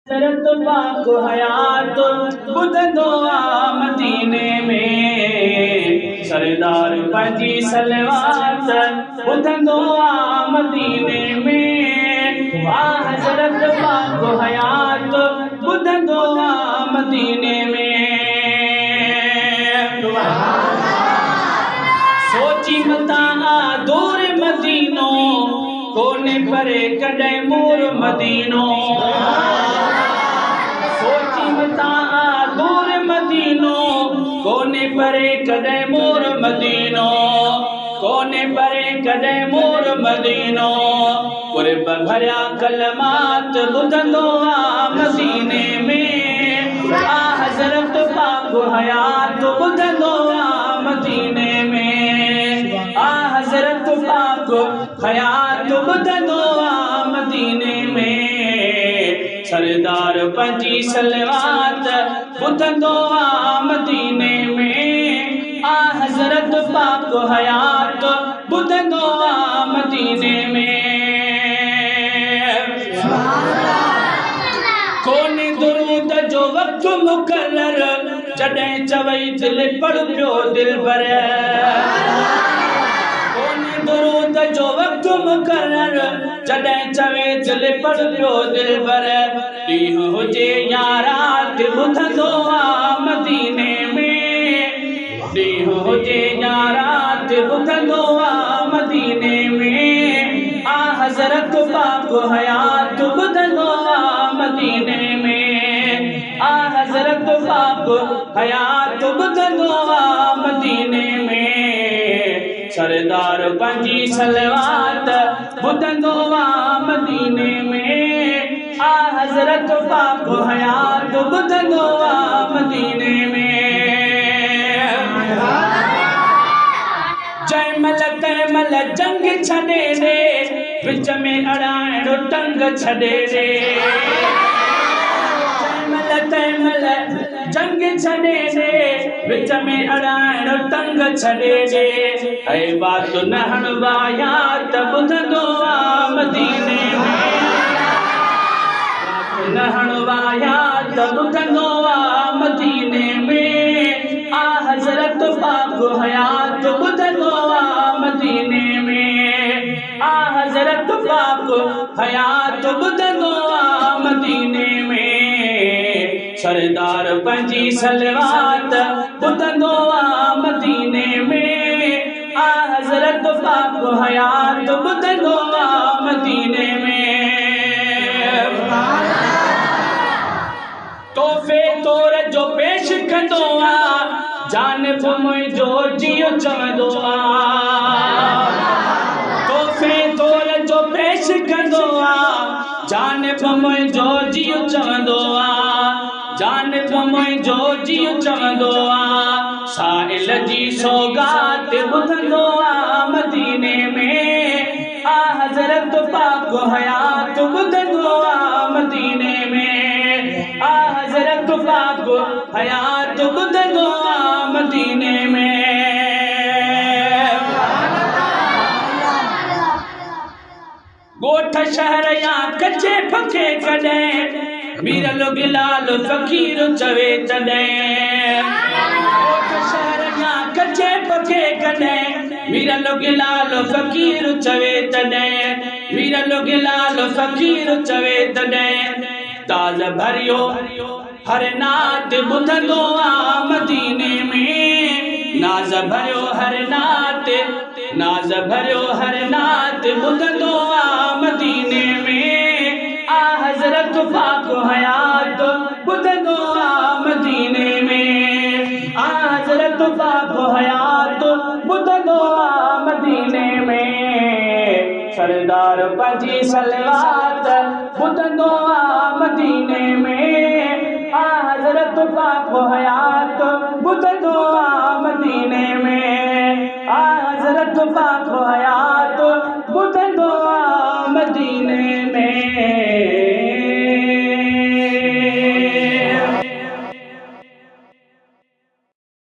हज़रत पाक हयात ॿुधंदो आ मदीने में, सरदार पंहिंजी सलवात ॿुधंदो आ मदीने में। हज़रत पाक हयात ॿुधंदो आ मदीने में। सोची मता दूर मदीनो, कोने परे कॾहिं मूर मदीनो। सोची मता दूर मदीनो, कोने परे कॾहिं मूर मदीनो। कोने परे कॾहिं मूर मदीनो। कुर्ब भरिया कलमात ॿुधंदो आ मदीने में। हज़रत पाक हयात ॿुधंदो आ मदीने में। हज़रत पाक हयात ॿुधंदो आ मदीने में। सरदार पंहिंजी सलवात ॿुधंदो आ मदीने में। हज़रत पाक हयात ॿुधंदो आ मदीने में। कोने दुरूद जो वक़्तु मुक़र्रर, जॾहिं चवई दिल पढ़ पियो दिलबर। कोने दुरूद जो वक़्तु मुक़र्रर, जॾहिं चवे दिल पढ़ पियो दिलबर। ॾींहुं हुजे या रात ॿुधंदो आ मदीने में। ॾींहुं हुजे या रात ॿुधंदो आ मदीने में। हज़रत पाक हयात ॿुधंदो आ मदीने में। हज़रत पाक हयात ॿुधंदो आ मदीने में। सरदार पंहिंजी सलवात ॿुधंदो आ मदीने में। हज़रत पाक हयात ॿुधंदो आ मदीने में। जंहिंमहिल तंहिंमहिल जंग छॾे ॾे, विच में अड़ाइण टंग छॾे ॾे। जंहिंमहिल तंहिंमहिल जंग छॾे ॾे, विच में अड़ाइण टंग छॾे ॾे। ऐं बात न हणवा यात ॿुधंदो आ मदीने में। बात न हणवा यात ॿुधंदो आ मदीने में। हज़रत पाक हयात ॿुधंदो आ मदीने में। हज़रत पाक हयात ॿुधंदो आ मदीने में। सरदार पंहिंजी सलवात ॿुधंदो आ मदीने में। हज़रत पाक हयात ॿुधंदो आ मदीने में। तोहफ़े तौर जो पेश कंदो आ, जानिब मुंहिंजो जियो चवंदो आ। तोहफ़े तौर जो पेश कंदो आ, जानिब मुंहिंजो जियो चवंदो आ। जानिब मुंहिंजो जियो चवंदो आ। साहिल जी सौगात ॿुधंदो आ मदीने में। हज़रत पाक हयात ॿुधंदो आ मदीने में। हज़रत पाक हयात ॿुधंदो आ मदीने में। ॻोठ शहर या कचे पके कॾहिं, मीरल गिलाल फ़कीर चवे तॾहिं। ॻोठ शहर या कचे पके कॾहिं, मीरल गिलाल फ़कीर चवे तॾहिं। मीरल गिलाल फ़कीर चवे तॾहिं। ताज़ भरियो हर नात ॿुधंदो आ मदीने में। नाज़ भरियो हर नात, नाज़ भरियो हर नात ॿुधंदो आ मदीने में। हज़रत पाक हयात ॿुधंदो आ मदीने में। हज़रत पाक हयात ॿुधंदो आ मदीने में। सरदार पंहिंजी सलवात ॿुधंदो आ मदीने में। हज़रत पाक हयात ॿुधंदो आ मदीने में। हज़रत पाक हयात